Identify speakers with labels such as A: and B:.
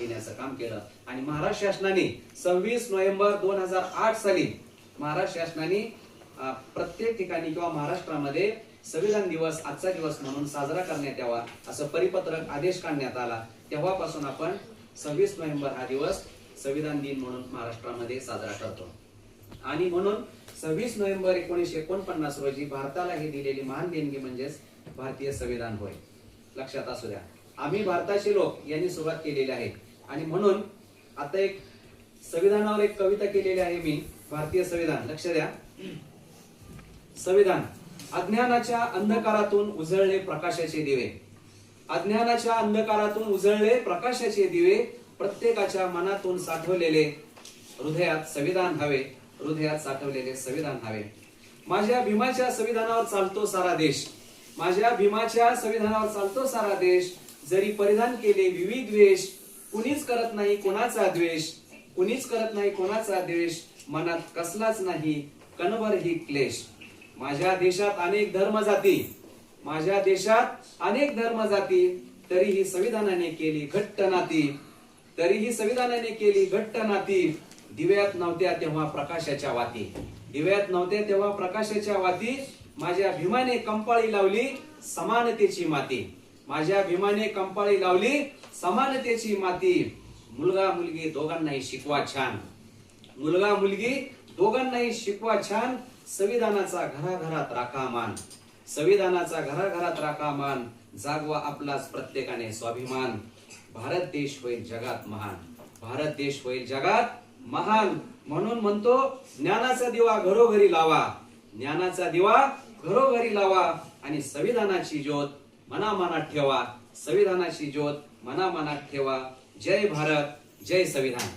A: देण्याचं काम केलं आणि महाराष्ट्र शासनाने 26 नोव्हेंबर 2008 साली महाराष्ट्र शासनाने प्रत्येक ठिकाणी किंवा महाराष्ट्रामध्ये संविधान दिवस आजचा दिवस म्हणून साजरा करण्यात यावा असं परिपत्रक आदेश काढण्यात आला. तेव्हापासून आपण 26 नोव्हेंबर हा दिवस संविधान दिन म्हणून महाराष्ट्रामध्ये साजरा करतो. आणि म्हणून 26 नोव्हेंबर 1949 रोजी भारताला हे दिलेली महान देणगी म्हणजेच भारतीय संविधान होय. लक्षात असू द्या, आम्ही भारताचे लोक यांनी सुरुवात केलेली आहे. आणि म्हणून आता एक संविधानावर एक कविता केलेली आहे मी. भारतीय संविधान, लक्ष द्या. संविधान. अज्ञानाच्या अंधकारातून उजळले प्रकाशाचे दिवे, अज्ञानाच्या अंधकारातून उजळले प्रकाशाचे दिवे, प्रत्येकाच्या मनातून साठवलेले हृदयात संविधान हवे, हृदयात साठवलेले संविधान हवे. माझ्या भीमाच्या संविधानावर चालतो सारा देश, माझ्या भीमाच्या संविधानावर चालतो सारा देश. जरी परिधान केले विविध वेश, कुणीच करत नाही कोणाचा द्वेष, कुणीच करत नाही कोणाचा द्वेष, मनात कसलाच नाही कणभर ही क्लेश. माझ्या देशात अनेक धर्म जाती, माझ्या देशात अनेक धर्म जाती, तरीही संविधानाने केली घट्ट नाती, तरीही संविधानाने केली घट्ट नाती. दिव्यात नव्हत्या तेव्हा प्रकाशाच्या वाती, दिव्यात नव्हत्या तेव्हा प्रकाशाच्या वाती. माझ्या भीमाने कंपाळी लावली समानतेची माती, माझ्या भीमाने कंपाळी लावली समानतेची माती. मुलगा मुलगी दोघांनाही शिकवा छान, मुलगा मुलगी दोघांनाही शिकवा छान. संविधानाचा घराघरात राखा मान, संविधानाचा घराघरात राखा मान. जागवा आपलाच प्रत्येकाने स्वाभिमान. भारत देश होईल जगात महान, भारत देश होईल जगात महान. म्हणून म्हणतो ज्ञानाचा दिवा घरोघरी लावा, ज्ञानाचा दिवा घरोघरी लावा. आणि संविधानाची ज्योत मनामनात ठेवा, संविधानाची ज्योत मनामनात ठेवा. जय भारत, जय संविधान.